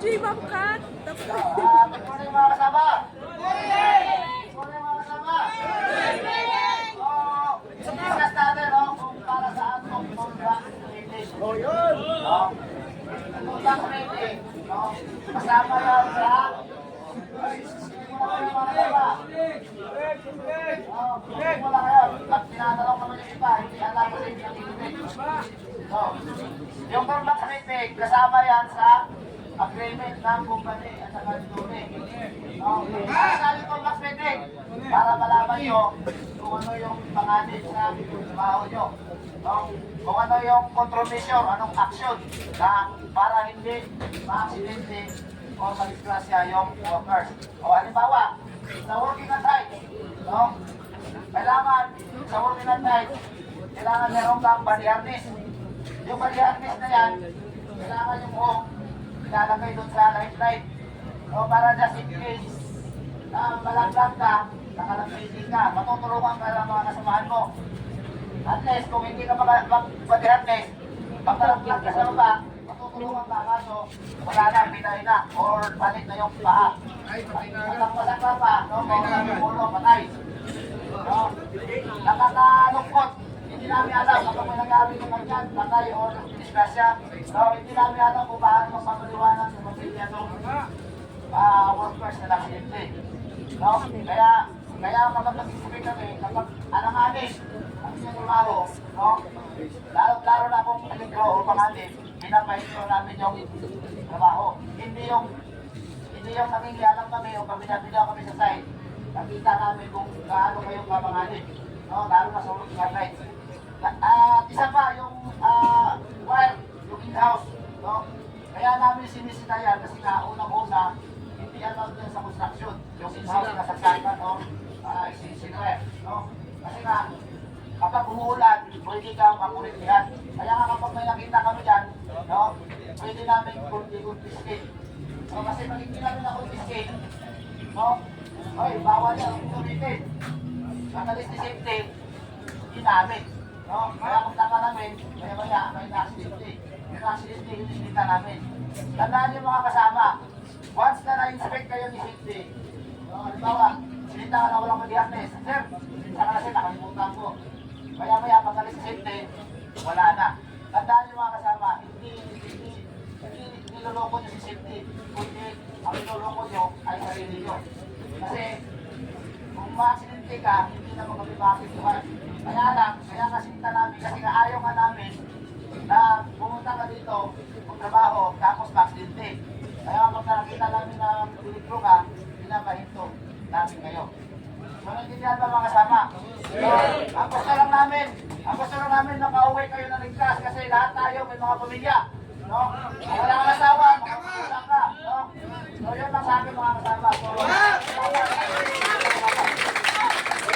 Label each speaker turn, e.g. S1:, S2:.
S1: Si Ma'am Kat.
S2: Good morning mga kasama. Good morning mga kasama. Discuss natin kung para saan itong contract rating.
S3: Yun!
S2: Contract rating. Kasama yan sa wala kayo. Pag tinatanong naman yung iba, hindi alam kasi yung nakikinig. Yung contract rating, kasama yan sa agreement ng company at saka ng tubig. Kasali contract rating para malaman nyo kung ano yung panganib sa trabaho nyo. Kung ano yung contribution, anong action na para hindi ma-accidente o ma-disgrasya yung workers. O halimbawa, sa working at height, kailangan sa working at height, kailangan meron kang body harness. Yung body harness na yan, kailangan yung buhok ilalagay doon sa lifeline. Para just in case na malaglag ka, nakalagay ka, matutulungan ka ng mga kasamahan mo. At least, kung hindi ka mag-body harness, pag nalaglag ka sa baba, matutulungan ka, kaso wala na, pinay na, or balik na yung paa. Pag walang ka pa, may ulo, patay. Nakakalungkot. Hindi namin alam kapag may nag-aabing ng kanyan, patay o disgrasya. Hindi namin alam kung paano magpapaliwanag sa pamilya ng workers na naksidente. Kaya kapag nag-isipin kami, kapag alanganin ang inyong trabaho, lalo na kung nagigro o panganin, pinapahintro namin yung trabaho. Hindi yung nangingialam kami o pabinabila kami sa site. Nakita namin kung gaano kayong kapanganin. Lalo na sa working at night. Isa pa yung yung in-house. Kaya namin sinisita yan kasi nga unang-una hindi alam din sa construction. Yung in-house na saksakan isinire. Kasi nga kapag umuulan, pwede kang makurintihan. Kaya nga kapag may nakita kami dyan, pwede namin confiscate. Kasi pag hindi namin na-confiscate, bawal yan ang gamitin. Catalyst safety, hindi namin. Kaya kung taka namin, maya-maya, may na-accidente. Yung na-accidente, yung isinita namin. Tandaan yung mga kasama, once na na-inspect kayo ni safety, halimbawa, sinita ka na walang mag-harness. Sir, sinita ka na sir, nakalimutan ko. Maya-maya, pag-catalyst safety, wala na. Tandaan yung mga kasama, hindi niloloko nyo si safety, kundi ang niloloko nyo ay sarili nyo. Kasi, kung ma-accidente ka, hindi na makapipakit buhay. Kaya kasinta namin, kasi ayaw nga namin na pumunta ka dito, magtrabaho, tapos ma-accidente. Kaya kapag nakita namin na piligro ka, pinapahinto namin kayo. So, nagkindihan ba mga kasama? Ang gusto lang namin na pauwi kayo na ligtas kasi lahat tayo may mga pamilya. Wala kang asawa,